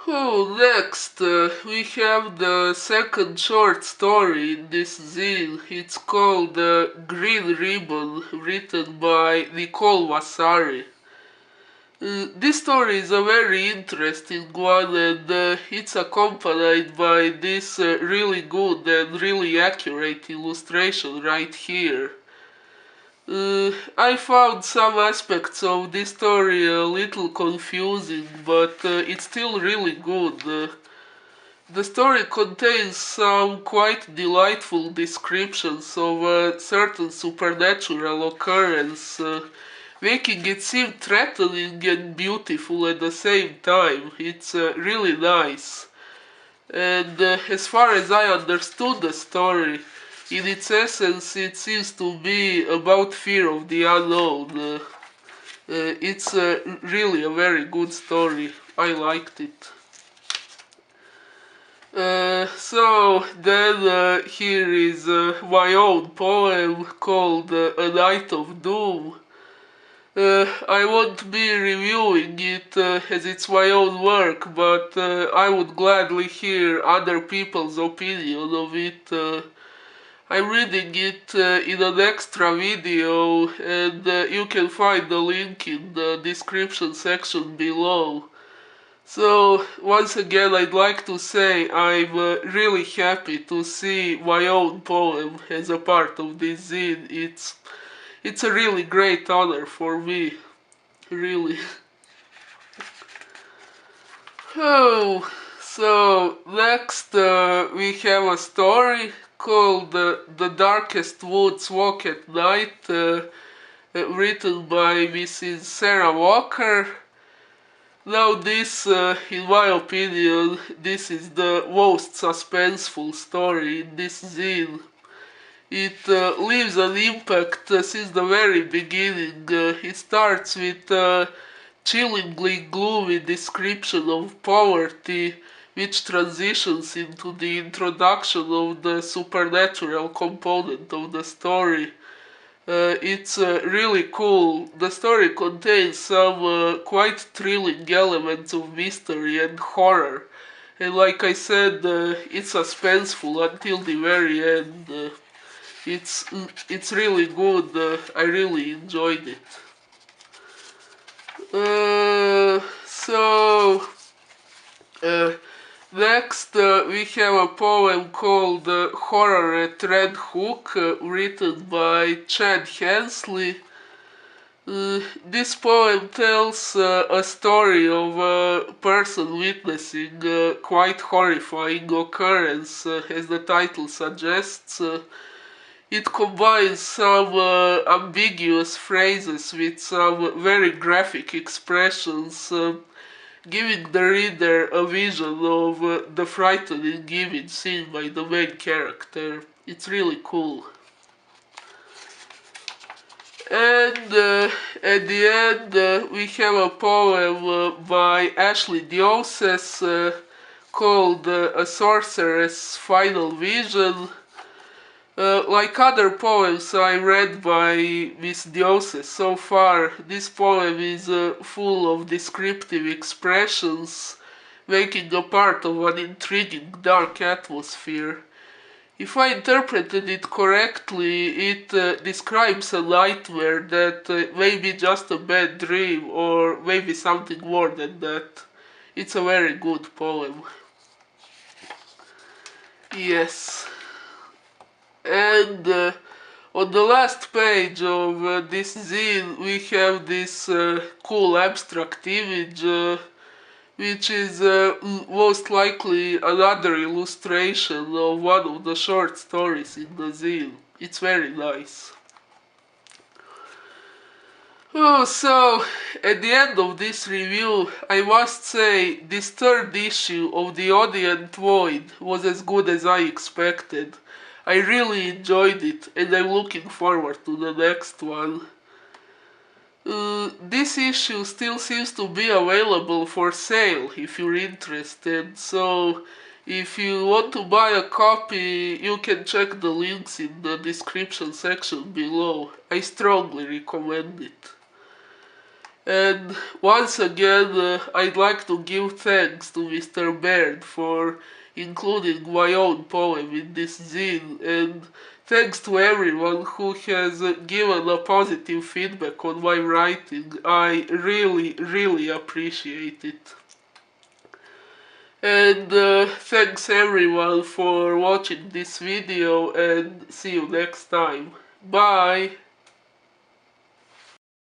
Oh, next, we have the second short story in this zine. It's called Green Ribbon, written by Nicole Vasari. This story is a very interesting one, and it's accompanied by this really good and really accurate illustration right here. I found some aspects of this story a little confusing, but it's still really good. The story contains some quite delightful descriptions of a certain supernatural occurrence, making it seem threatening and beautiful at the same time. It's really nice. And as far as I understood the story, in its essence, it seems to be about fear of the unknown. It's really a very good story. I liked it. So then here is my own poem called A Night of Doom. I won't be reviewing it as it's my own work, but I would gladly hear other people's opinion of it. I'm reading it in an extra video, and you can find the link in the description section below. So, once again, I'd like to say I'm really happy to see my own poem as a part of this zine. It's a really great honor for me, really. Oh, so next we have a story called The Darkest Woods Walk at Night, written by Mrs. Sarah Walker. Now this, in my opinion, this is the most suspenseful story in this zine. It leaves an impact since the very beginning. It starts with a chillingly gloomy description of poverty, which transitions into the introduction of the supernatural component of the story. It's really cool. The story contains some quite thrilling elements of mystery and horror. And like I said, it's suspenseful until the very end. It's really good. I really enjoyed it. Next we have a poem called Horror at Red Hook, written by Chad Hensley. This poem tells a story of a person witnessing a quite horrifying occurrence, as the title suggests. It combines some ambiguous phrases with some very graphic expressions, giving the reader a vision of the frightening image seen by the main character. It's really cool. And at the end we have a poem by Ashley Dioses called A Sorceress' Final Vision. Like other poems I read by Miss Dioses so far, this poem is full of descriptive expressions, making a part of an intriguing dark atmosphere. If I interpreted it correctly, it describes a nightmare that may be just a bad dream or maybe something more than that. It's a very good poem. Yes. And on the last page of this zine we have this cool abstract image, which is most likely another illustration of one of the short stories in the zine. It's very nice. Oh, so at the end of this review, I must say this third issue of the Audient Void was as good as I expected. I really enjoyed it, and I'm looking forward to the next one. This issue still seems to be available for sale if you're interested, so if you want to buy a copy, you can check the links in the description section below. I strongly recommend it. And once again, I'd like to give thanks to Mr. Baird for including my own poem in this zine, and thanks to everyone who has given a positive feedback on my writing. I really appreciate it. And thanks everyone for watching this video, and see you next time. Bye!